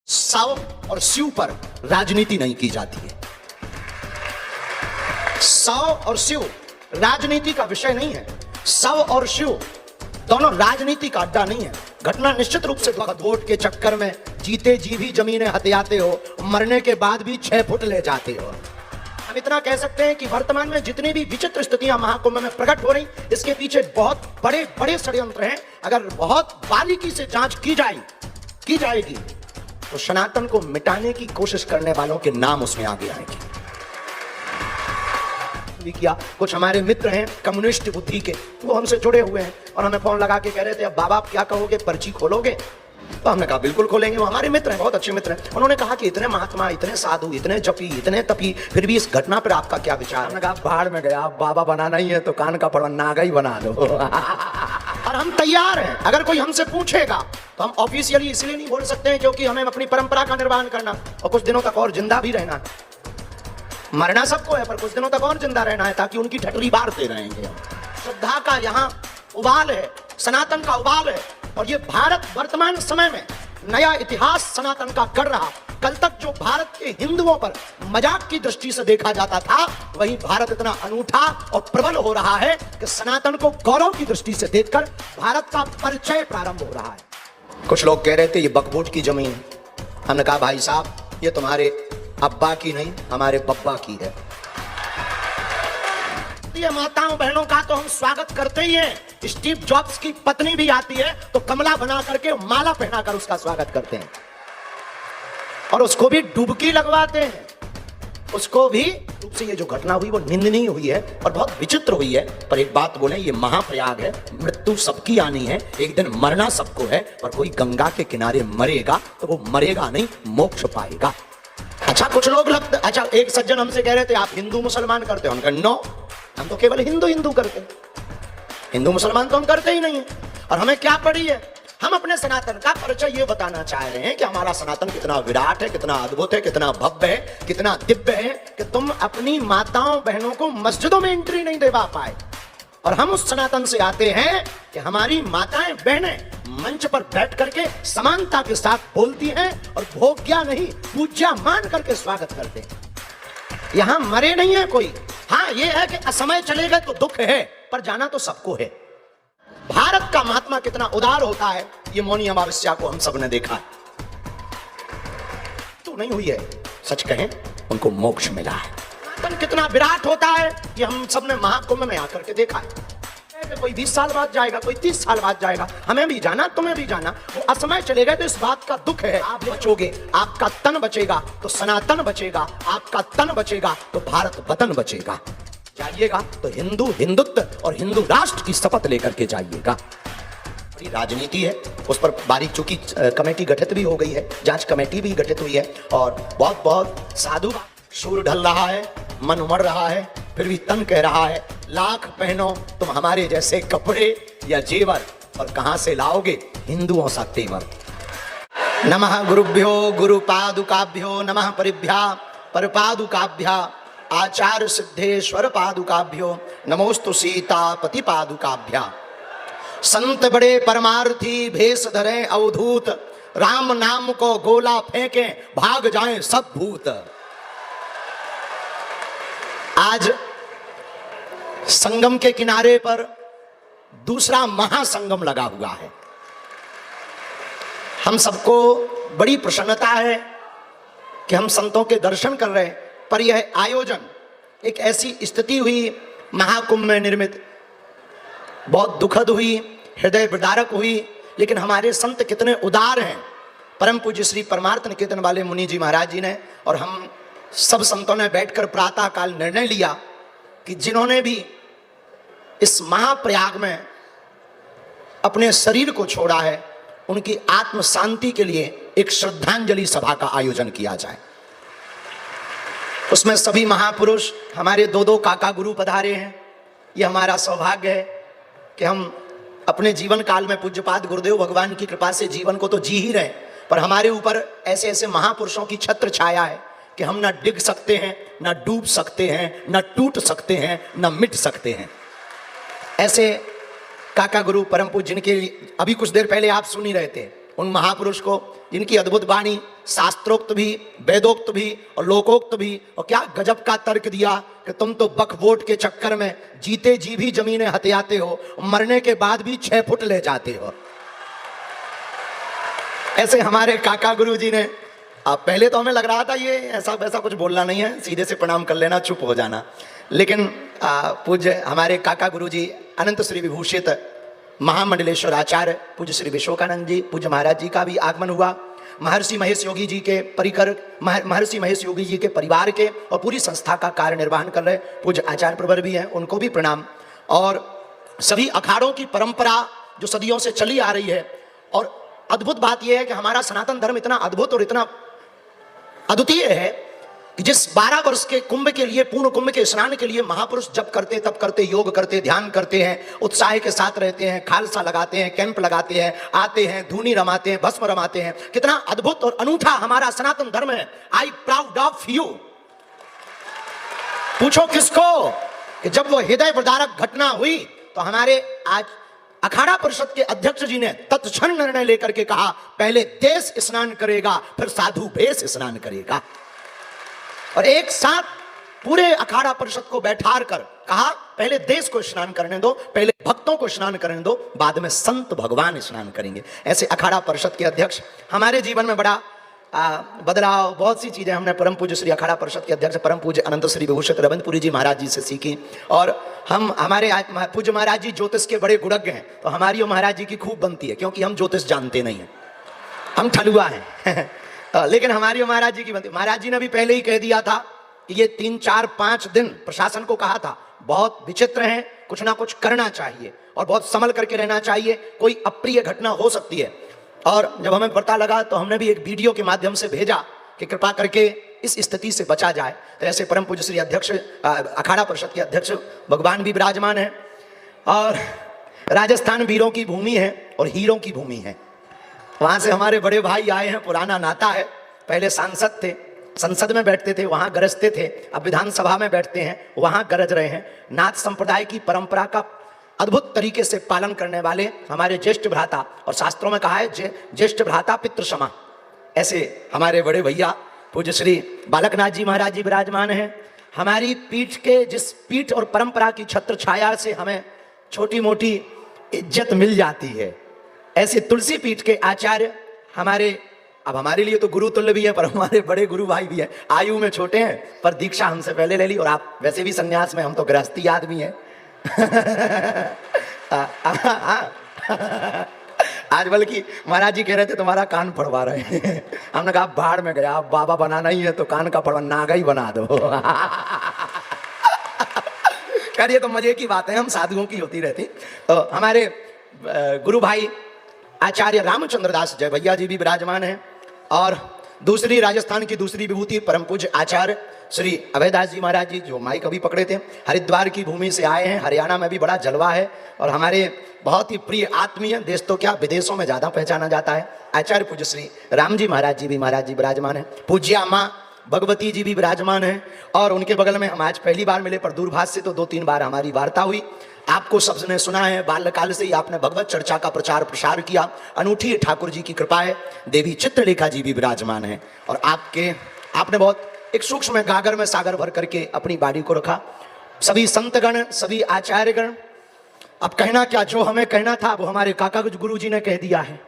सव और शिव पर राजनीति नहीं की जाती है। सव और शिव राजनीति का विषय नहीं है। सव और शिव दोनों राजनीति का अड्डा नहीं है। घटना निश्चित रूप से वोट के चक्कर में जीते जी भी जमीनें हथियाते हो, मरने के बाद भी 6 फुट ले जाते हो। हम इतना कह सकते हैं कि वर्तमान में जितनी भी विचित्र स्थितियां महाकुंभ में प्रकट हो रही, इसके पीछे बहुत बड़े बड़े षड्यंत्र हैं। अगर बहुत बारीकी से जांच की जाएगी तो सनातन को मिटाने की कोशिश करने वालों के नाम उसमें आगे आएंगे। किया कुछ हमारे मित्र हैं कम्युनिस्ट बुद्धि के, वो हमसे जुड़े हुए हैं और हमें फोन लगा के कह रहे थे अब बाबा आप क्या कहोगे, पर्ची खोलोगे? तो हमने कहा बिल्कुल खोलेंगे। वो हमारे मित्र हैं, बहुत अच्छे मित्र हैं। उन्होंने कहा कि इतने महात्मा, इतने साधु, इतने जपी, इतने तपी, फिर भी इस घटना पर आपका क्या विचार? हमने कहा बाहर में गया, बाबा बनाना ही है तो कान का पड़वा नागा ही बना दो। और हम तैयार हैं। अगर कोई हमसे पूछेगा तो हम ऑफिशियली इसलिए नहीं बोल सकते हैं क्योंकि हमें अपनी परंपरा का निर्वहन करना और कुछ दिनों तक और जिंदा भी रहना। मरना सबको है पर कुछ दिनों तक और जिंदा रहना है ताकि उनकी ठटरी बारते रहेंगे। श्रद्धा का यहाँ उबाल है, सनातन का उबाल है। और ये भारत वर्तमान समय में नया इतिहास सनातन का कर रहा। कल तक जो भारत के हिंदुओं पर मजाक की दृष्टि से देखा जाता था, वही भारत इतना अनूठा और प्रबल हो रहा है कि सनातन को गौरव की दृष्टि से देखकर भारत का परिचय प्रारंभ हो रहा है। कुछ लोग कह रहे थे ये बकबोट की जमीन। हमने कहा भाई साहब ये तुम्हारे अब्बा की नहीं, हमारे बब्बा की है। ये माताओं बहनों का तो हम स्वागत करते ही हैं। स्टीव जॉब्स की पत्नी भी आती है तो कमला बना करके माला पहनाकर उसका स्वागत करते हैं और उसको भी डुबकी लगवाते हैं। उसको भी रूप से ये जो घटना हुई वो निंदनीय हुई है और बहुत विचित्र हुई है। पर एक बात बोले, ये महाप्रयाग है, मृत्यु सबकी आनी है, एक दिन मरना सबको है। पर कोई गंगा के किनारे मरेगा तो वो मरेगा नहीं, मोक्ष पाएगा। अच्छा कुछ लोग अच्छा एक सज्जन हमसे कह रहे थे आप हिंदू मुसलमान करते हो? उनका नो, हम तो केवल हिंदू करते हैं, हिंदू मुसलमान तो हम करते ही नहीं है। और हमें क्या पड़ी है? हम अपने सनातन का परिचय ये बताना चाह रहे हैं कि हमारा सनातन कितना विराट है, कितना अद्भुत है, कितना भव्य है, कितना दिव्य है कि तुम अपनी माताओं बहनों को मस्जिदों में एंट्री नहीं दिलवा पाए। और हम उस सनातन से आते हैं कि हमारी माताएं बहनें मंच पर बैठ करके समानता के साथ बोलती हैं और भोग्या नहीं पूज्या मान करके स्वागत करते हैं। यहां मरे नहीं है कोई। हाँ ये है कि असमय चले गए तो दुख है, पर जाना तो सबको है। भारत का महात्मा कितना उदार होता है ये मौनी अमावस्या को हम सब ने देखा है। तो नहीं हुई है, सच कहें उनको मोक्ष मिला है। कितना विराट होता है ये हम सब ने महाकुंभ में आकर के देखा है। कोई 20 साल बाद जाएगा, कोई 30 साल बाद जाएगा, हमें भी जाना, तुम्हें भी जाना। वो असमय चले गए तो इस बात का दुख है। आप बचोगे, आपका तन बचेगा तो सनातन बचेगा, आपका तन बचेगा तो भारत वतन बचेगा। जाइएगा तो हिंदुत्व और हिंदू राष्ट्र की शपथ लेकर के जाइएगा। बड़ी राजनीति है, उस पर बारीक चूंकि कमेटी गठित भी हो गई है, जांच कमेटी भी गठित हुई है और बहुत साधु सूर ढल रहा है, मन उमड़ रहा है, फिर भी तन कह रहा है लाख पहनो तुम हमारे जैसे कपड़े या जेवर, और कहां से लाओगे हिंदुओं सा तेवर। नमः गुरुभ्यो गुरुपादुकाभ्यो नमः परिभ्या परपादुकाभ्या आचार्य सिद्धेश्वर पादुकाभ्यो नमोस्तु सीतापति पादुकाभ्या। संत बड़े परमार्थी भेष धरे अवधूत, राम नाम को गोला फेंके भाग जाएं सब भूत। आज संगम के किनारे पर दूसरा महासंगम लगा हुआ है। हम सबको बड़ी प्रसन्नता है कि हम संतों के दर्शन कर रहे हैं। पर यह आयोजन एक ऐसी स्थिति हुई महाकुंभ में निर्मित, बहुत दुखद हुई, हृदय विदारक हुई। लेकिन हमारे संत कितने उदार हैं। परम पूज्य श्री परमार्थ निकेतन वाले मुनि जी महाराज जी ने और हम सब संतों ने बैठकर प्रातः काल निर्णय लिया कि जिन्होंने भी इस महाप्रयाग में अपने शरीर को छोड़ा है उनकी आत्म शांति के लिए एक श्रद्धांजलि सभा का आयोजन किया जाए। उसमें सभी महापुरुष हमारे दो काका गुरु पधारे हैं। ये हमारा सौभाग्य है कि हम अपने जीवन काल में पूज्यपाद गुरुदेव भगवान की कृपा से जीवन को तो जी ही रहे, पर हमारे ऊपर ऐसे ऐसे महापुरुषों की छत्र छाया है कि हम ना डिग सकते हैं, ना डूब सकते हैं, ना टूट सकते हैं, ना मिट सकते हैं। ऐसे काका गुरु परम पूज्य जिनके अभी कुछ देर पहले आप सुन ही रहे थे, उन महापुरुष को जिनकी अद्भुत वाणी, शास्त्रोक्त भी, वेदोक्त भी और लोकोक्त भी, और क्या गजब का तर्क दिया कि तुम तो बक वोट के चक्कर में जीते जी भी जमीनें हथियाते हो, मरने के बाद भी 6 फुट ले जाते हो। ऐसे हमारे काका गुरुजी ने, पहले तो हमें लग रहा था ये ऐसा वैसा कुछ बोलना नहीं है, सीधे से प्रणाम कर लेना, चुप हो जाना, लेकिन पूज्य हमारे काका गुरुजी अनंत श्री विभूषित महामंडलेश्वर आचार्य पूज्य श्री विश्वकानंद जी पूज्य महाराज जी का भी आगमन हुआ। महर्षि महेश योगी जी के परिकर, महर्षि महेश योगी जी के परिवार के और पूरी संस्था का कार्य निर्वहन कर रहे पूज्य आचार्य प्रवर भी हैं, उनको भी प्रणाम। और सभी अखाड़ों की परंपरा जो सदियों से चली आ रही है, और अद्भुत बात यह है कि हमारा सनातन धर्म इतना अद्भुत और इतना अद्वितीय है कि जिस 12 वर्ष के कुंभ के लिए, पूर्ण कुंभ के स्नान के लिए महापुरुष जप करते, तप करते, योग करते, ध्यान करते हैं, उत्साह के साथ रहते हैं, खालसा लगाते हैं, कैंप लगाते हैं, आते हैं, धूनी रमाते हैं, भस्म रमाते हैं। कितना अद्भुत और अनूठा हमारा सनातन धर्म है। I proud of you. पूछो किसको कि जब वो हृदय प्रदारक घटना हुई तो हमारे आज अखाड़ा परिषद के अध्यक्ष जी ने तत्क्षण निर्णय लेकर के कहा, पहले देश स्नान करेगा, फिर साधु भेष स्नान करेगा। और एक साथ पूरे अखाड़ा परिषद को बैठार कर कहा, पहले देश को स्नान करने दो, पहले भक्तों को स्नान करने दो, बाद में संत भगवान स्नान करेंगे। ऐसे अखाड़ा परिषद के अध्यक्ष हमारे जीवन में बड़ा बदलाव, बहुत सी चीजें हमने परम पूज्य श्री अखाड़ा परिषद के अध्यक्ष परम पूज्य अनंत श्री विभूषित रविंद्रपुरी जी महाराज जी से सीखी। और हम हमारे पूज्य महाराज जी ज्योतिष के बड़े गुणज्ञ हैं, तो हमारी और महाराज जी की खूब बनती है, क्योंकि हम ज्योतिष जानते नहीं हैं, हम ठलुआ हैं लेकिन हमारी और महाराज जी की बनती। महाराज जी ने भी पहले ही कह दिया था कि ये 3, 4, 5 दिन प्रशासन को कहा था, बहुत विचित्र हैं, कुछ ना कुछ करना चाहिए और बहुत संभल करके रहना चाहिए, कोई अप्रिय घटना हो सकती है। और जब हमें पता लगा तो हमने भी एक वीडियो के माध्यम से भेजा कि कृपा करके इस स्थिति से बचा जाए। तो ऐसे परम पूज्य श्री अध्यक्ष अखाड़ा परिषद के अध्यक्ष भगवान भी विराजमान है। और राजस्थान वीरों की भूमि है और हीरों की भूमि है। वहां से हमारे बड़े भाई आए हैं, पुराना नाता है, पहले सांसद थे, संसद में बैठते थे, वहां गरजते थे, अब विधानसभा में बैठते हैं, वहां गरज रहे हैं। नाथ संप्रदाय की परंपरा का अद्भुत तरीके से पालन करने वाले हमारे ज्येष्ठ भ्राता, और शास्त्रों में कहा है ज्येष्ठ भ्राता पितृ समा, ऐसे हमारे बड़े भैया पूज्य श्री बालकनाथ जी महाराज जी विराजमान हैं। हमारी पीठ के, जिस पीठ और परंपरा की छत्र छाया से हमें छोटी मोटी इज्जत मिल जाती है, ऐसे तुलसी पीठ के आचार्य हमारे, अब हमारे लिए तो गुरु तुल्य भी है, पर हमारे बड़े गुरु भाई भी है, आयु में छोटे हैं पर दीक्षा हमसे पहले ले ली, और आप वैसे भी संन्यास में, हम तो गृहस्थी आदमी है आज बल्कि महाराज जी कह रहे थे तुम्हारा कान पड़वा रहे हैं हमने कहा बाढ़ में गया, अब बाबा बनाना ही है तो कान का पड़वा नागा ही बना दो खैर ये तो मजे की बात है, हम साधुओं की होती रहती। तो हमारे गुरु भाई आचार्य रामचंद्र दास जय भैया जी भी विराजमान हैं। और दूसरी राजस्थान की दूसरी विभूति परम पूज्य आचार्य श्री अभयदास जी महाराज जी, जो माइक अभी पकड़े थे, हरिद्वार की भूमि से आए हैं। हरियाणा में भी बड़ा जलवा है और हमारे बहुत ही प्रिय आत्मीय, देश तो क्या विदेशों में ज्यादा पहचाना जाता है, आचार्य पूज्य श्री राम जी महाराज जी भी विराजमान है। पूज्या माँ भगवती जी भी विराजमान है। और उनके बगल में हम आज पहली बार मिले, पर दूरभाष से तो 2-3 बार हमारी वार्ता हुई। आपको सबने सुना है, बाल्यकाल से ही आपने भगवत चर्चा का प्रचार प्रसार किया। अनूठी ठाकुर जी की कृपा है। देवी चित्रलेखा जी भी विराजमान है। और आपने बहुत एक सूक्ष्म गागर में सागर भर करके अपनी बाड़ी को रखा। सभी संतगण, सभी आचार्यगण, अब कहना क्या, जो हमें कहना था वो हमारे काका गुरु जी ने कह दिया है।